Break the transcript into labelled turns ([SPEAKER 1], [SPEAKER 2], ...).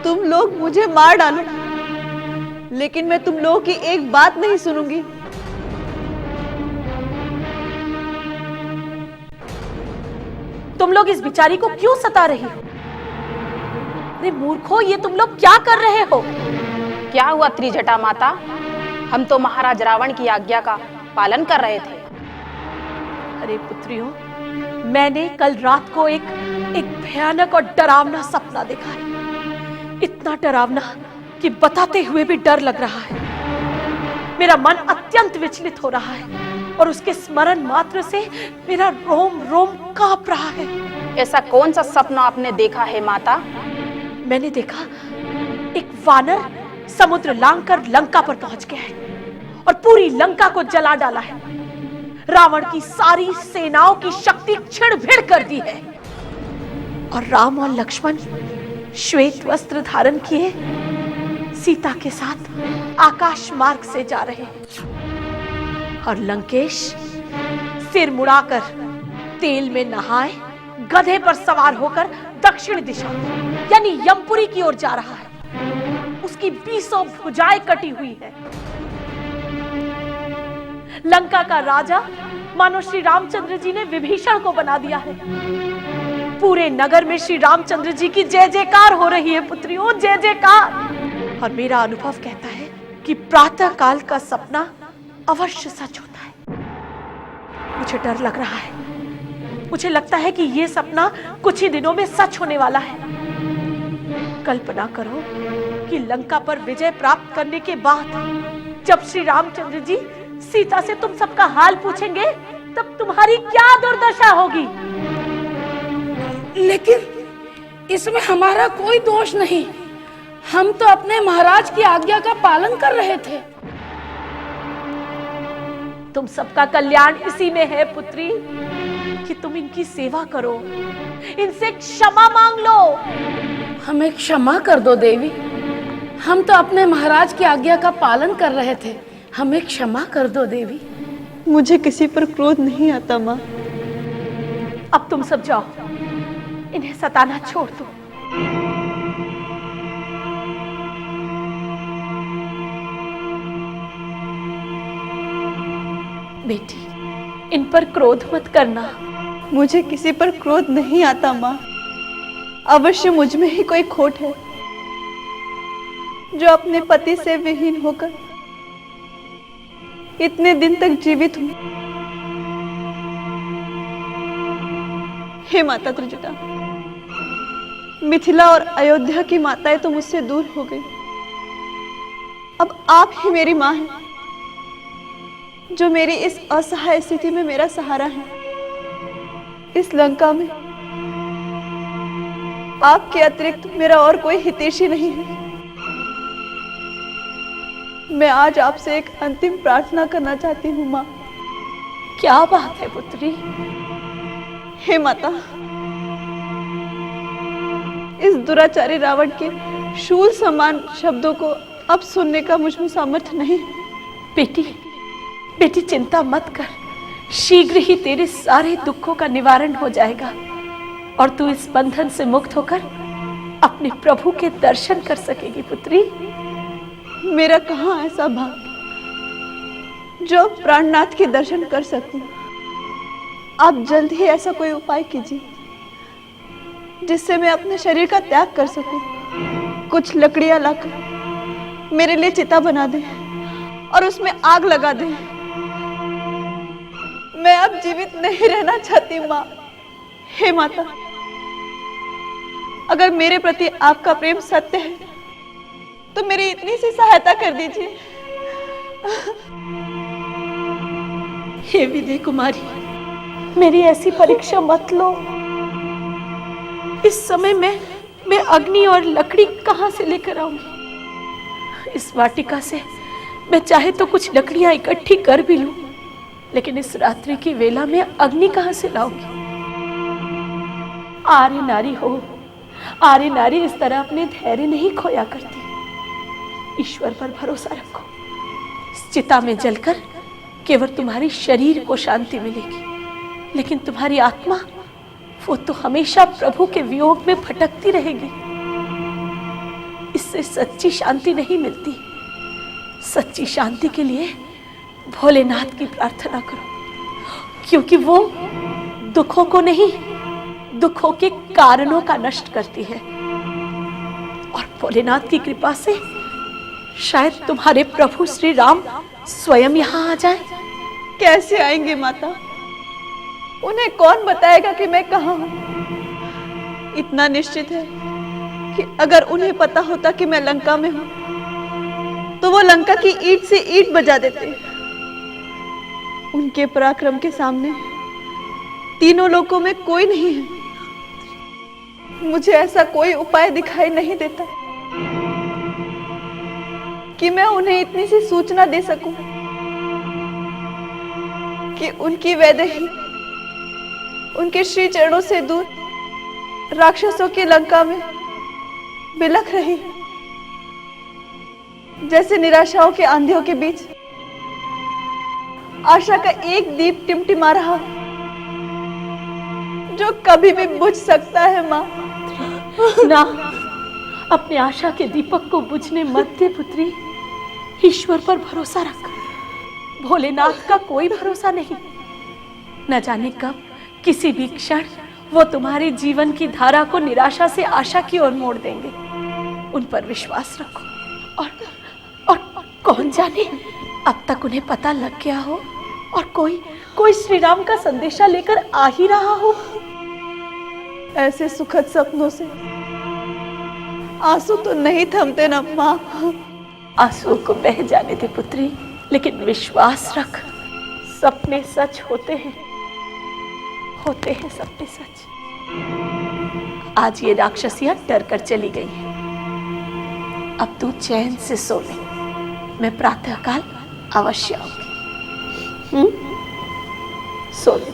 [SPEAKER 1] तुम लोग मुझे मार डालो, लेकिन मैं तुम लोगों की एक बात नहीं सुनूंगी।
[SPEAKER 2] तुम लोग इस बिचारी को क्यों सता रही हो? अरे मूर्खो, ये तुम लोग क्या कर रहे हो?
[SPEAKER 3] क्या हुआ त्रिजटा माता? हम तो महाराज रावण की आज्ञा का पालन कर रहे थे।
[SPEAKER 2] अरे पुत्रियों, मैंने कल रात को एक भयानक और डरावना सपना देखा है। इतना डरावना कि बताते हुए भी डर लग रहा है। मेरा मन अत्यंत विचलित हो रहा है और उसके स्मरण मात्र से मेरा रोम रोम कांप रहा है।
[SPEAKER 3] ऐसा कौन सा सपना आपने देखा है माता?
[SPEAKER 2] मैंने देखा एक वानर समुद्र लांघकर लंका पर पहुंच गया है और पूरी लंका को जला डाला है। रावण की सारी सेनाओं की शक्ति छिड़-भिड़ कर दी है और राम और लक्ष्मण श्वेत वस्त्र धारण किए सीता के साथ आकाश मार्ग से जा रहे हैं और लंकेश सिर मुड़ाकर तेल में नहाए गधे पर सवार होकर दक्षिण दिशा यानी यमपुरी की ओर जा रहा है। उसकी 20 भुजाएं कटी हुई है। लंका का राजा मानो श्री रामचंद्र जी ने विभीषण को बना दिया है। पूरे नगर में श्री रामचंद्र जी की जय जयकार हो रही है पुत्रियों, जय जयकार। और मेरा अनुभव कहता है कि प्रातः काल का सपना अवश्य सच होता है। मुझे डर लग रहा है। मुझे लगता है कि यह सपना कुछ ही दिनों में सच होने वाला है। कल्पना करो कि लंका पर विजय प्राप्त करने के बाद जब श्री रामचंद्र जी सीता से तुम सबका हाल पूछेंगे तब तुम्हारी क्या दुर्दशा होगी।
[SPEAKER 4] लेकिन इसमें हमारा कोई दोष नहीं। हम तो अपने महाराज की आज्ञा का पालन कर रहे थे।
[SPEAKER 2] तुम सबका कल्याण इसी में है पुत्री कि तुम इनकी सेवा करो, इनसे क्षमा मांग लो।
[SPEAKER 4] हमें क्षमा कर दो देवी। हम तो अपने महाराज की आज्ञा का पालन कर रहे थे। हमें क्षमा कर दो देवी।
[SPEAKER 1] मुझे किसी पर क्रोध नहीं आता माँ।
[SPEAKER 2] अब तुम सब जाओ, इन्हें सताना छोड़ दो। बेटी, इन पर क्रोध मत करना।
[SPEAKER 1] मुझे किसी पर क्रोध नहीं आता माँ। अवश्य मुझ में ही कोई खोट है जो अपने पति से विहीन होकर इतने दिन तक जीवित हूं। हे माता त्रिजटा, मिथिला और अयोध्या की माताएं तो मुझसे दूर हो गई। अब आप ही मेरी मां हैं जो मेरी इस असहाय स्थिति में मेरा सहारा है। इस लंका में आपके अतिरिक्त मेरा और कोई हितैषी नहीं है। मैं आज आपसे एक अंतिम प्रार्थना करना चाहती हूँ माँ।
[SPEAKER 2] क्या बात है पुत्री?
[SPEAKER 1] हे माता, इस दुराचारी रावण के शूल समान शब्दों को अब सुनने का मुझ में सामर्थ्य नहीं।
[SPEAKER 2] बेटी, बेटी चिंता मत कर। शीघ्र ही तेरे सारे दुखों का निवारण हो जाएगा और तू इस बंधन से मुक्त होकर अपने प्रभु के दर्शन कर सकेगी पुत्री।
[SPEAKER 1] मेरा कहाँ ऐसा भाग जो प्राणनाथ के दर्शन कर सकूं। आप जल्द ही ऐसा कोई उपाय कीजिए जिससे मैं अपने शरीर का त्याग कर सकूं। कुछ लकड़ियां लाकर मेरे लिए चिता बना दें और उसमें आग लगा दें। मैं अब जीवित नहीं रहना चाहती माँ। हे माता, अगर मेरे प्रति आपका प्रेम सत्य है तो मेरी इतनी सी सहायता कर दीजिए।
[SPEAKER 2] हे विदे कुमारी, मेरी ऐसी परीक्षा मत लो। इस समय मैं अग्नि और लकड़ी कहां से लेकर आऊंगी? इस वाटिका से मैं चाहे तो कुछ लकड़ियां इकट्ठी कर भी लूं, लेकिन इस रात्रि की वेला में अग्नि कहां से लाऊंगी? आर्य नारी हो, आर्य नारी इस तरह अपने धैर्य नहीं खोया करती। ईश्वर पर भरोसा रखो। इस चिता में जलकर केवल तुम्हारी शरीर को शांति मिलेगी, लेकिन तुम्हारी आत्मा वो तो हमेशा प्रभु के वियोग में भटकती रहेगी। इससे सच्ची शांति नहीं मिलती। सच्ची शांति के लिए भोलेनाथ की प्रार्थना करो, क्योंकि वो दुखों को नहीं, दुखों के कारणों का नष्ट करती है। और भोलेनाथ की कृपा से शायद तुम्हारे प्रभु श्री राम स्वयं यहाँ आ जाए।
[SPEAKER 1] कैसे आएंगे माता? उन्हें कौन बताएगा कि मैं कहाँ हूँ? इतना निश्चित है कि अगर उन्हें पता होता कि मैं लंका में हूँ तो वो लंका की ईंट से ईंट बजा देते। उनके पराक्रम के सामने तीनों लोकों में कोई नहीं है। मुझे ऐसा कोई उपाय दिखाई नहीं देता कि मैं उन्हें इतनी सी सूचना दे सकूं कि उनकी वैदेही उनके श्री चरणों से दूर राक्षसों की लंका में बिलख रही है, जैसे निराशाओं के आंधियों के बीच आशा का एक दीप टिमटिमा रहा जो कभी भी बुझ सकता है। माँ
[SPEAKER 2] ना, अपने आशा के दीपक को बुझने मत दे पुत्री। ईश्वर पर भरोसा रख। भोलेनाथ का कोई भरोसा नहीं। न जाने कब किसी भी क्षण वो तुम्हारे जीवन की धारा को निराशा से आशा की ओर मोड़ देंगे। उन पर विश्वास रखो। और कौन जाने अब तक उन्हें पता लग गया हो और कोई श्री राम का संदेशा लेकर आ ही रहा हो।
[SPEAKER 1] ऐसे सुखद सपनों से आंसू तो नहीं थमते ना माँ।
[SPEAKER 2] आंसुओं को बह जाने दे पुत्री, लेकिन विश्वास रख, सपने सच होते हैं सपने सच। आज ये राक्षसियां डर कर चली गई हैं। अब तू चैन से सो ले, मैं प्रातःकाल अवश्य आऊंगी। सो ले।